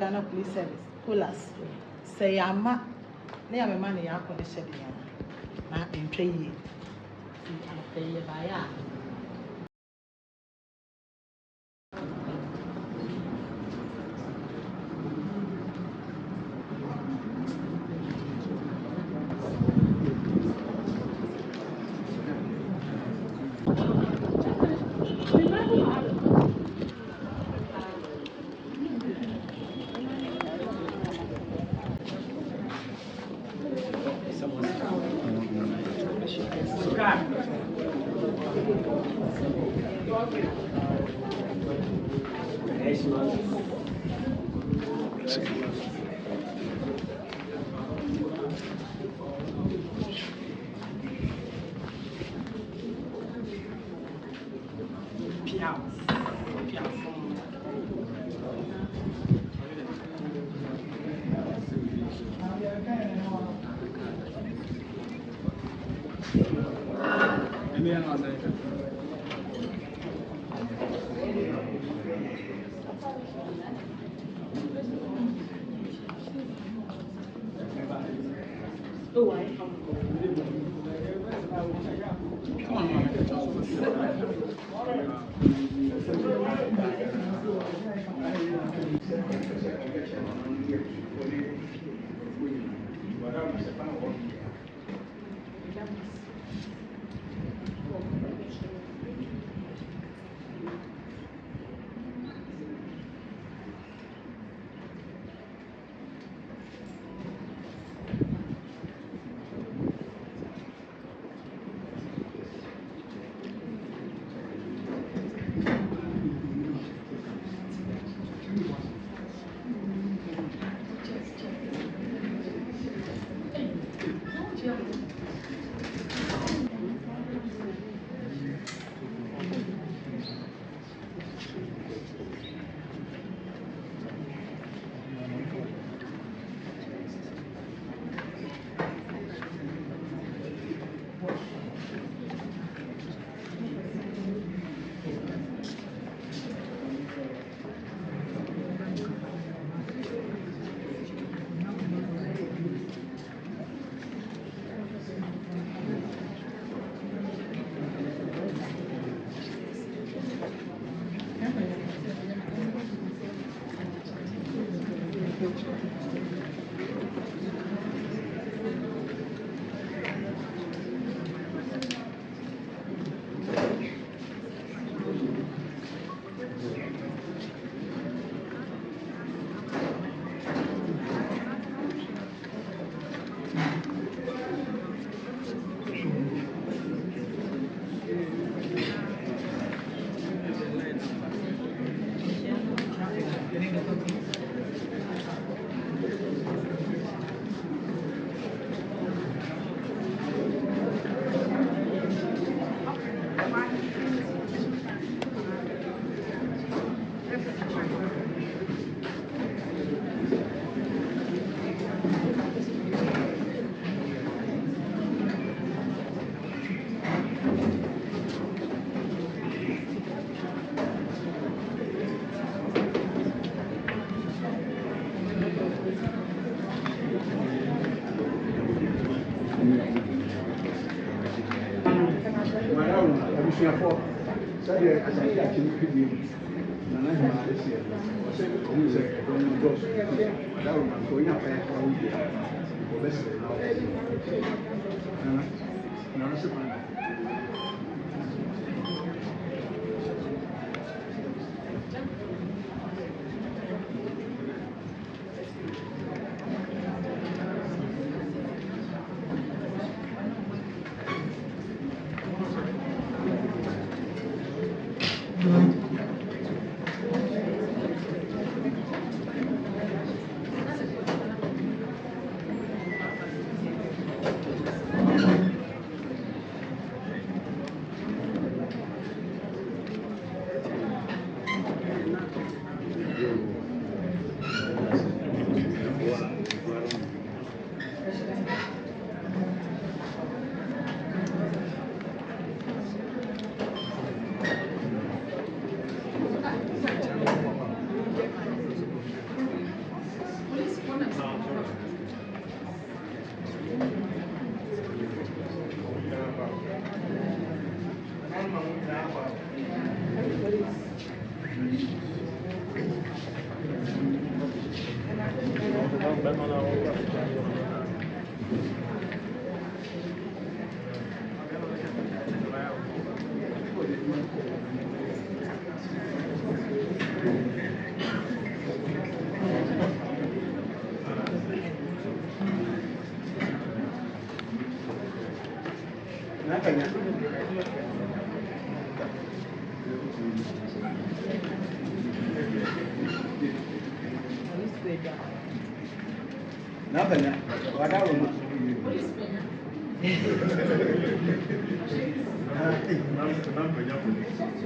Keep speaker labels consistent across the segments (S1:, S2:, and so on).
S1: Ghana Police Service, Colas. Say, I'm not near my money. I'm going to say, I'm in training. I'm paying by.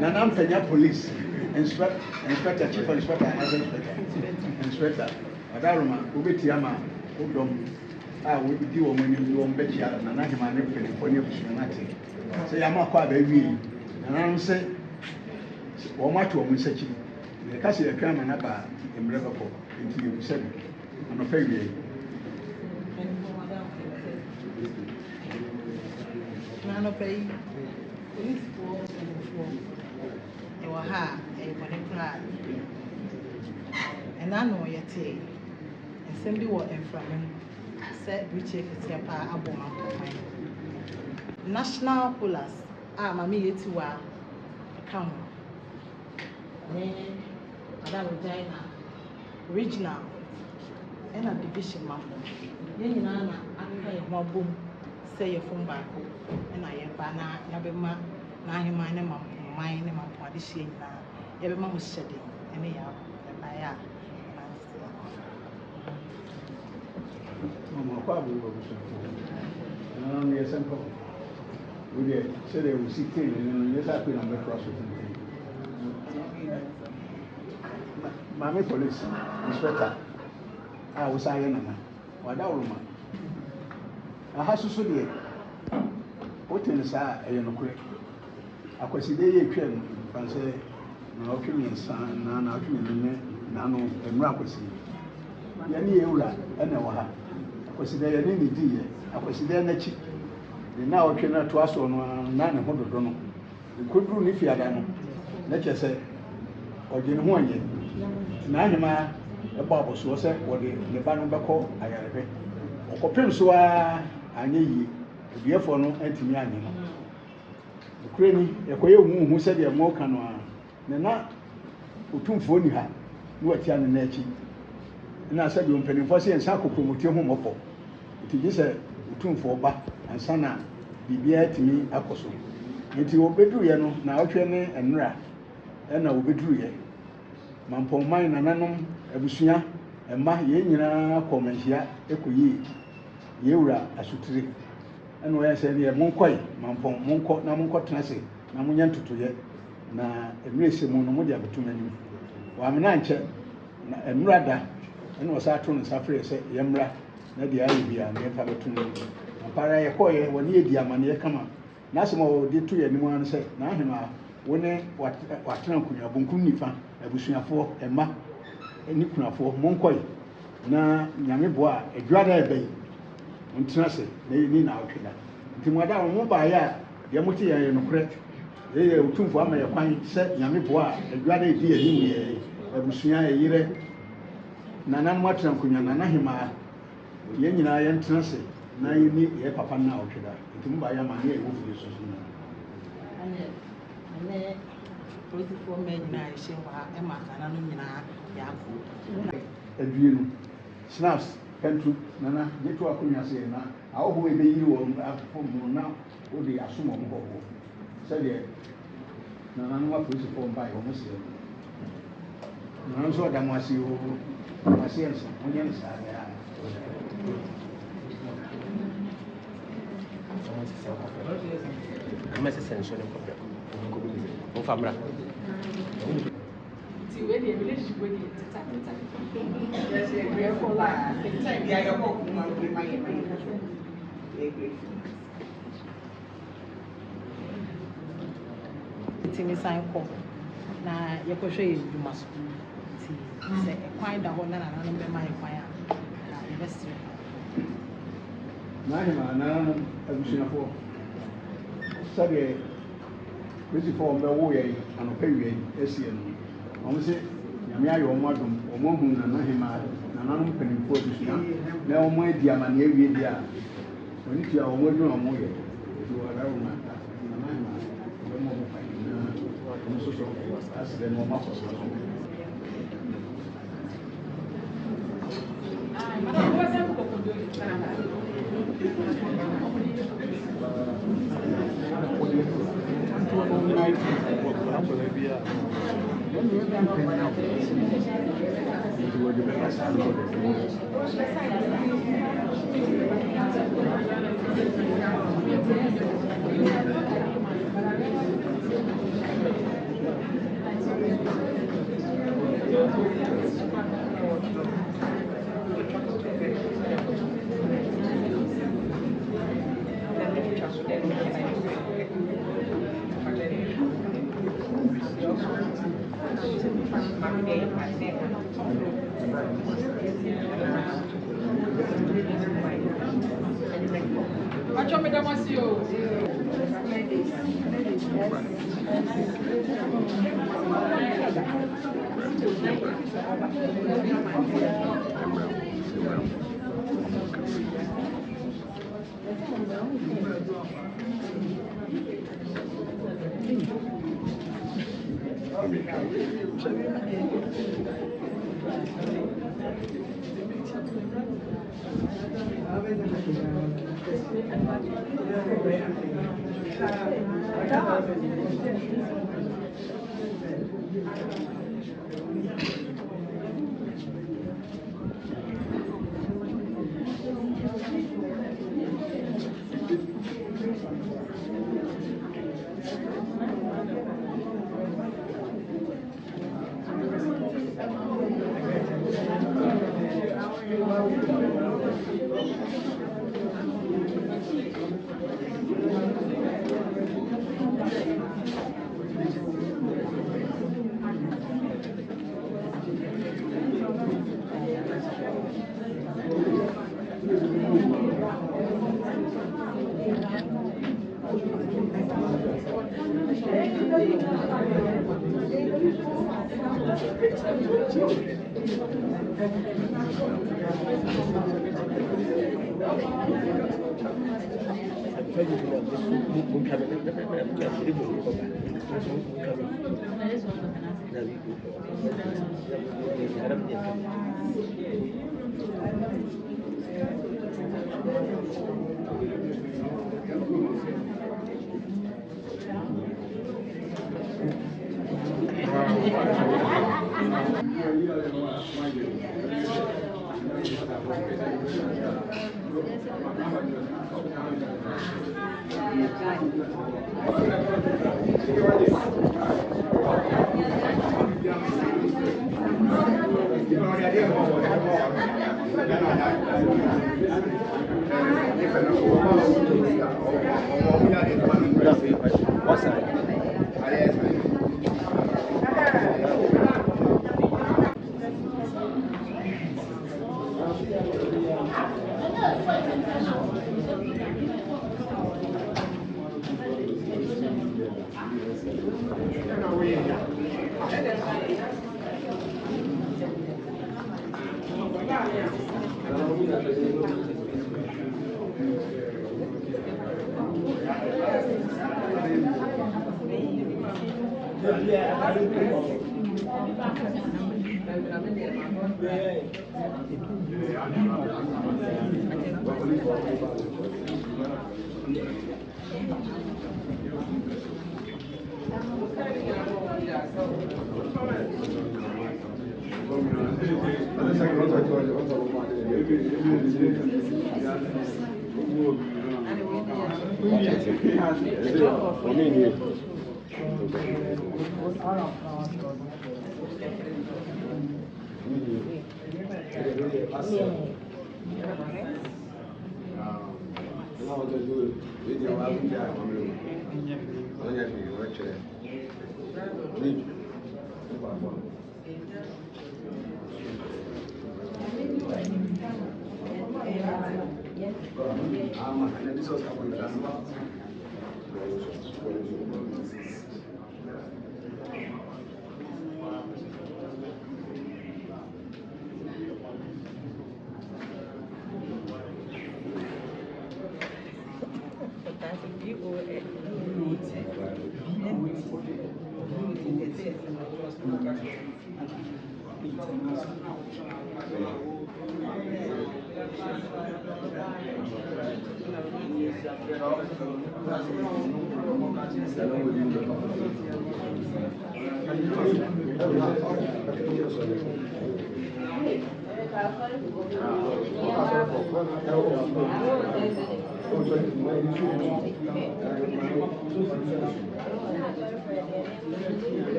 S2: Nanampenya police inspector chief inspector as inspector Adaruma ubetiama udom we di wo mani wo mbechia na na hima ne pele for ne busunate say yama kwa ba wi nanam say wo mato wo nsachi ne ka se yakra ma na ba emre bako enti ye busabi no fa wi
S1: na no pay police for ha e wone kra and I know yet and send you in from said which is a pa aboma national pullers mami yetiwa account Madam Regina regional and a division mambo yen na aka e ho bom say ye fom baako and I ba na yabema na ahema ne mambo mine ne mambo ade hye na yabema mo hyede ene ya ya
S2: Mama kwa bu bu so na yes enko we dey say they will see thing and yes I na me cross with them Mami police inspector we say na wada uruma aha susu de hotel sa e no kure akwasi de ye twem fanse na otwem nsan na otwem ne na no emra akwasi ya ni ewura ene wo ha akwasi de ya ni di ye akwasi de na chi de na otwem na to aso no na ne hododo no koduru ni fiada no na chese oje ne ho anye na ahema e ba boso se wo de ne ba no beko ayarebe okopem so a anye yi ebiefo no antimi anye no ukreni ekoye hu se de mo ka no a ne na otumfo ni ha ni wati ane na achi na se de ompanimfo se ensa kokomuti ho mopo itigi se otumfo ba ansa na bibia atimi akoso nti obeduru ye no na otwe ne enra na obeduru ye mampomman nananom abusua emma ye nyina komanhia ekoyi ye wura asutire eno we se ne monkoi mampom monko na monko tenase na munya ntutoye na emrese mu no mode abetumani wa mena nche na enrada eno wasa ato no safre se yemra na dia ayi bia na yefa betumani ampara ye koye woni edi amane ye kama na asema wo de to ye nimu an se na ahema woni watena kunya bunkun nifa abusuafo emma eni kunafo monkoi na nyame boa adwada ebe ntenase na ni na otweda nti mwada wo ba ya de muti ye no kure ye otumfo ama ye kwan se nyame boa adwada edi eni ye abusua yire na nan mwatena kunya na hema ye nyina ye ntenase na ye ni ye papa na otweda nti mba ya ma ne ye wo fu so
S1: ane political men na ishe wa e ma kana no nyina ya ko
S2: adwienu snaps pentu nana jetu akunya se na awo ebe yiri wo afọ na o de asomo mo ho se de nana no apolice for mbai o mo se nana so da mo asi o asiense onye nsa ya
S3: Comment c'est un jeune problème? On fait mal.
S4: See where the relationship with you.
S1: yes we grateful la the time ya go ko ma we my timi sign ko na ye ko hwe yuma so ti se kwan da ho na na no be mai kwan a yɛbɛsrɛ.
S2: N'ahema na abusuafoɔ sɛdeɛ bɛsifoɔ wɔn bɛwo yɛn anɔpa wie asie no wɔn sɛ nyame ayɛ wɔn adom wɔn ahu n'ahema nananom mpanimfoɔ abusua na wɔn adi amanneɛ awie di a wɔn ti a wɔn adwuma wɔn yɛ nti wɔada wɔn ata n'ahema wɔn mo kwan na wɔn nso so asrɛ na wɔn akɔ so.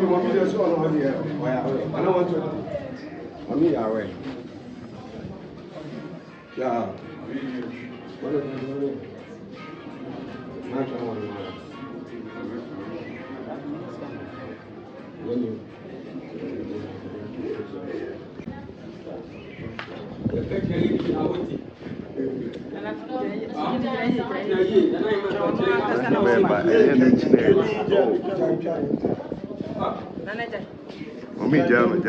S4: Mommy, there's one here. I don't want to. Mommy, are away. Yeah.
S5: Mami jam.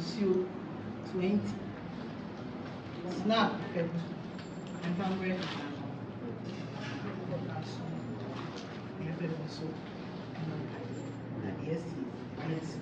S1: Zoo 20. Snap and family. Yes, yes.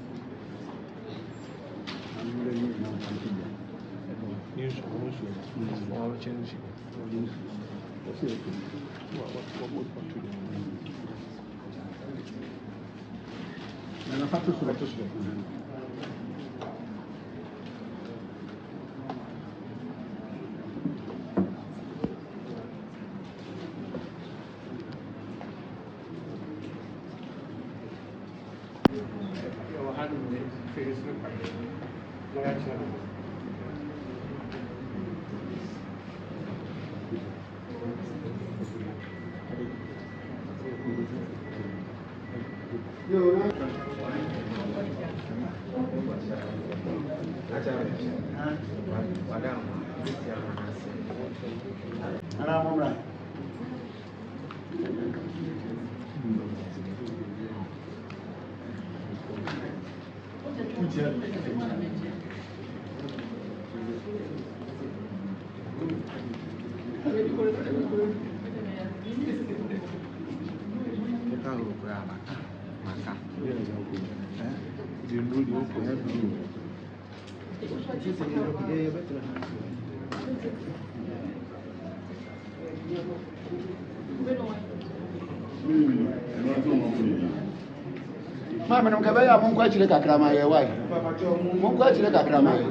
S2: Mama, não quer ver? Vamos com a tia da crama aí, vai. Vamos com a tia da crama aí.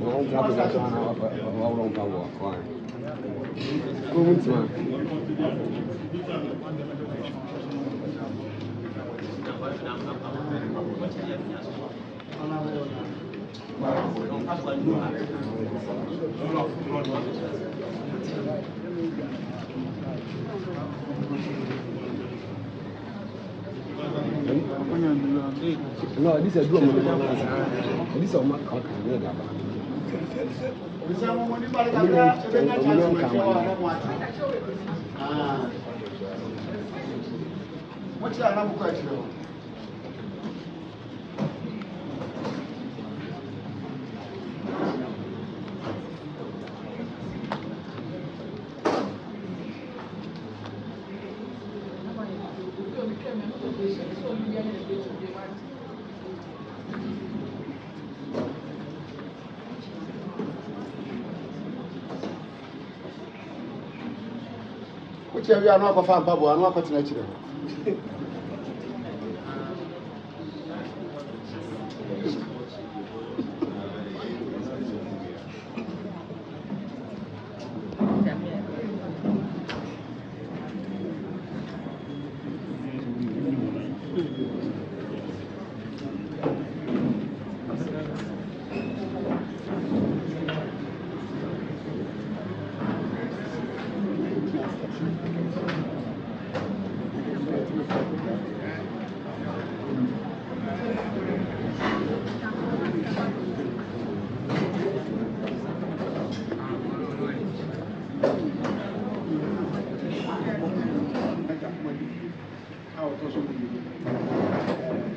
S4: Não dá para jogar na hora um pau, claro. Ficou muito mal. No, this is doing this is my car.
S2: What's that number question? Which you are not going to find Babu, I'm not going to let you.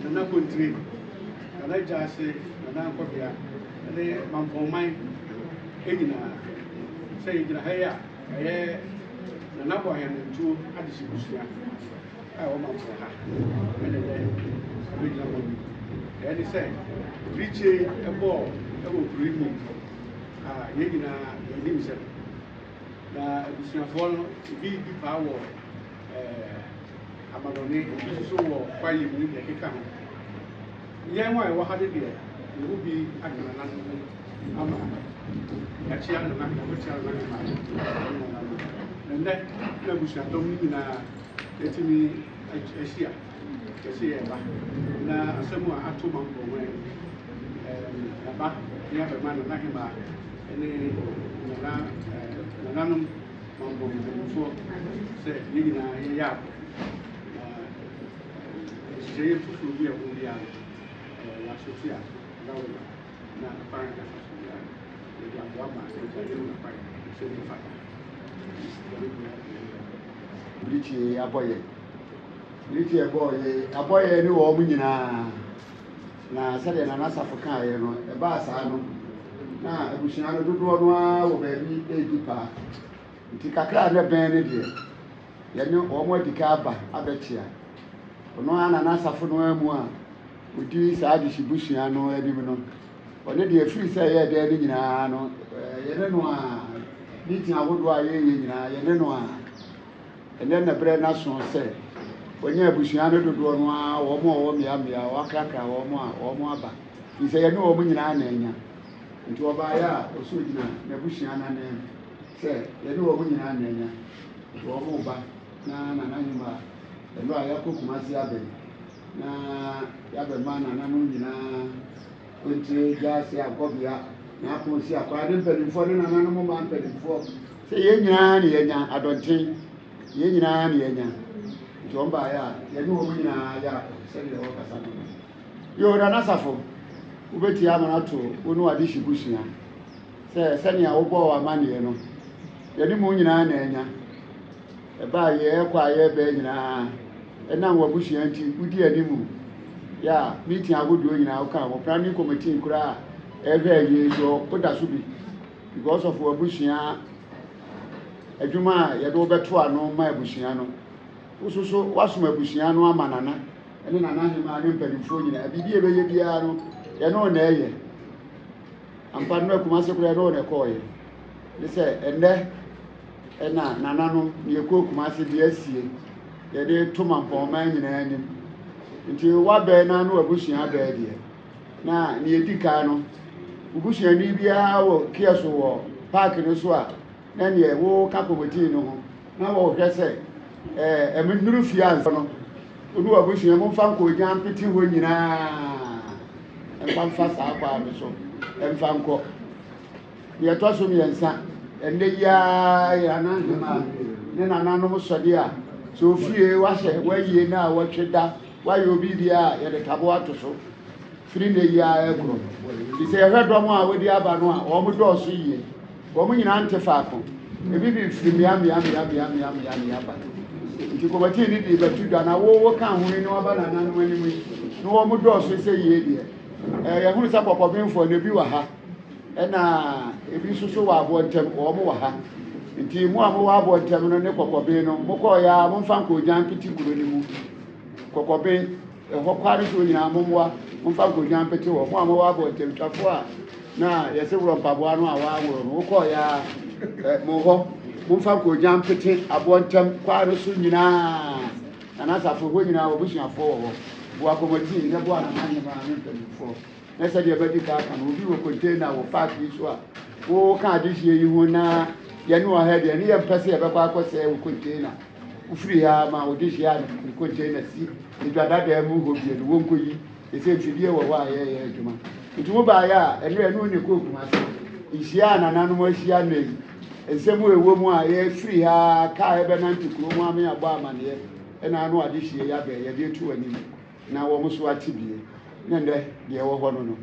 S2: Nana country, Nana Jase, Nana Copia, and they Mampo Mine, Egina, say Haya, Nana Boy and two Addisha. I want for her, and then original one. And he said, reach a ball, that will bring me. Yegina, himself. Now, it's not for big power. Amadone, so why you need the kick. Yeah, why, what had it there? It will be at an Ama. Actually, I'm not going to and that Nabusha told me let me Asia. Now, someone had 2 months away. About the other man, Nakima, and Nanum Mambo before said, yeah. Jay to be a Mundial, La Sofia, Laura, now apparently, the Guama, Richie, a boy, Richie, a boy, knew all Munina. Now, said an answer for Kaya, a bass, I know. Now, we shall not do one baby, a deeper. Tikaka never banned it. You know, or more the cab, I bet you. No one answer for no more. We do this Adishibusiano, Edimino. Or let the free say, yeah, there, you know, meeting I would why you know, and then the bread national said, when you're Busiano to do one or more, or Wakaka or more, he said, I know woman in Anania. And to a buyer or Sudina, Nebusiana name, said, you know woman in Anania, to a mobile, Nana. And I have cooked my Yabe. Now, Yabe man and Amundina, which just a copia. Now, I see a quite for an animal man for. Say, Yenya, I don't think Yenya. John Baya, Yenu, said the Okasano. You're an asafo. Ubeti Yamanato, Uno Adishibusia. Say, send your obo money, you know. Yenimunina. By a quiet bed and now we're bushing anti, we dear Nimu. Ya, meeting I would do in our car, or planning committee cry every year, so put that should be because of our bushia. A Juma, Yadoba, no, my bushiano. Also, what's my bushiano, manana, and then I didn't pay for you. I be a baby, you know, nay. I'm partner Kumasako on a coy. They say, and there. Na nanano ye ko Kumasi bi asie ye de to mampo man nyina anim nti wa be na no abusua be de na ne edika no
S6: ubusuani biara wo kioso wo park no so a na ne wo ka committee no ho na wo hwɛ sɛ emenuru fiance no onu abusuani mo fa nko nya mpeti ho nyinaa mfa saa kwa me so mfa nko ye to so miensa ende ya na ndema ne na nanom sɔde a so fie wahye wayie na watweda waye obi bia ye de tabo ato so firi ne ya ekro ti se hwɛ dɔm a wodi aba no a wɔn do so yie wɔn nyina nte faako ebi bi firi mia ba nti kɔbati ni di batu da na wo ka ho ni waba na nanom anim no wɔn do so se yie die ye hunu sa pɔpɔbinfo ne bi wa ha ɛna ebi soso wa abo ntem wɔn wa ha nti mu a mo wa abo ntem no ne kɔkɔbin no mo kɔ ya mo mfa nko gyan piti kuro ni mu kɔkɔbin ɛhɔ kware so nyina mo wa mo mfa nko gyan piti wɔ mo a mo wa abo ntem twafo a na yɛse wuro mpaboa no a wa wuro no kɔ ya mo hɔ mo mfa nko gyan piti abo ntem kware so nyina na asafo hɔ nyina obusuafo wɔ hɔ bo akomati ne bo ana manye ma ne mpanyinfo na sɛ deɛ bɛdi ka aka no obi wɔ container wɔ park yi so a wo ka adehye yi ho na yɛne wɔ ha deɛ ne yɛmpɛ sɛ yɛbɛkɔ akɔsɛ wɔ container wofiri ha ma wode hyia ne container si edwadada mu hɔ bie no wɔnkɔ yi ɛsɛ mfidie wɔ hɔ a yɛyɛ adwuma nti mo baayɛ a ɛno ne kɔ kuma se nhyia a nananom ahyia no yi nsɛm ɛwɔ mu a yɛfiri ha kaa yɛbɛnante kuro mu ame abɔ amanneɛ ɛna ano adehye yɛabɛ yɛde atu anim na wɔn so ate bie ne ndɛ deɛ wɔ hɔ no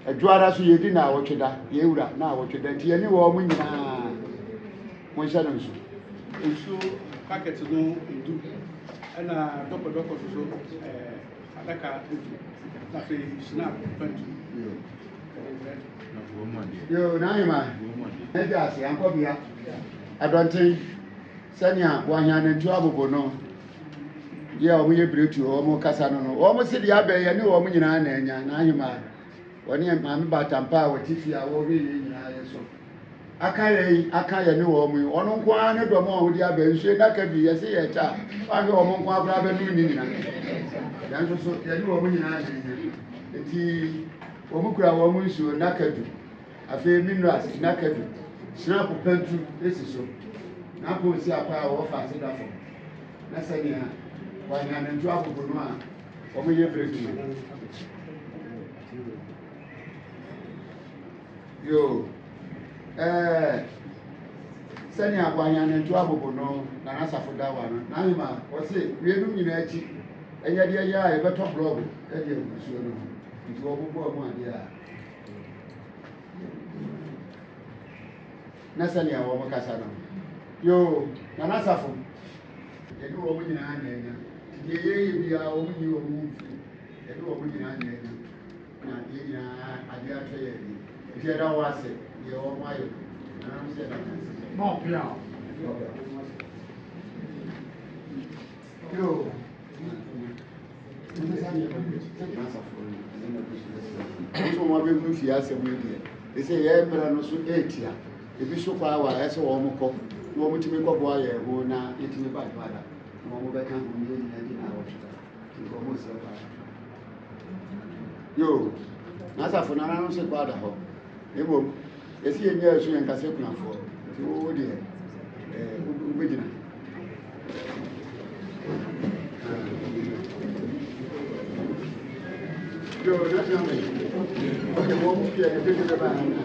S6: adwara so yɛdi na awɔtweda yɛwura na awɔtweda nti yɛne wɔ mo nyinaa mo nhyɛ no
S2: nso packet no edu ɛna dɔkɔdɔkɔ so adaka edu na afei snap pantu
S6: yo na ayima ɛdi ase ankɔbea adɔnten sɛnea wɔanya ne ntu abobo no yɛ ɔmo yɛ bretu ɔmo kasa no ɔmo si de abɛ yɛ ne ɔmo nyinaa na anya na ahima wɔne maame batampa a wɔte fie a wɔhwɛ yɛ nyinaa yɛ so aka yɛ ne ɔmo yi ɔno nko ara ne dɔm a wɔde abɛ nsuo daka bi yɛse yɛ ta ahwɛ ɔmo nko akora abɛ no ni nyinaa yɛn nso so yɛ ne ɔmo nyinaa na anya eti ɔmo kura ɔmo nsuo daka du afei minerals daka du snap pantu esi so na apɔ si akɔ a wɔfa ase da fam na sɛnea wanya ne ntu abobo no a wɔn yɛ break yo sɛnea wanya ne ntu abobo no na nasafo da wa no na hima wɔse wienum nyinaa akyi ɛyɛ deɛ yɛ a yɛbɛtɔ blog ɛde agusuo no nti wɔbobɔ mu adeɛ a na sɛnea wɔn kasa no yo na nasafo yɛde wɔn nyinaa na ɛnya yeye bia wɔn yi wɔn mu fi yɛde wɔn nyinaa na ɛnya na yɛ nyinaa adeɛ atwa yɛ bi nti ɛda wɔ ase deɛ wɔn ayɛ na wɔn sɛ ɛda ase
S2: bɔn pia
S6: yo nso wɔn abɛ mu fi asɛm yi deɛ ɛsɛ yɛ mmerɛ no so ɛɛtia ebi so kɔ awa ɛsɛ wɔn kɔ na wɔn tumi kɔ bɔ ayɛ ho na yɛtumi ba adwada mo bɛka ho yɛ nyina di na awɔtwe nko mo sɛ ba yo na asafo na nanom se kwa da hɔ ebom esi yɛ nyɛ so yɛ nkase kunafoɔ nti wo deɛ wobɛgyina yo na sɛ me ɔde mo mu fie ɛbɛ de ba na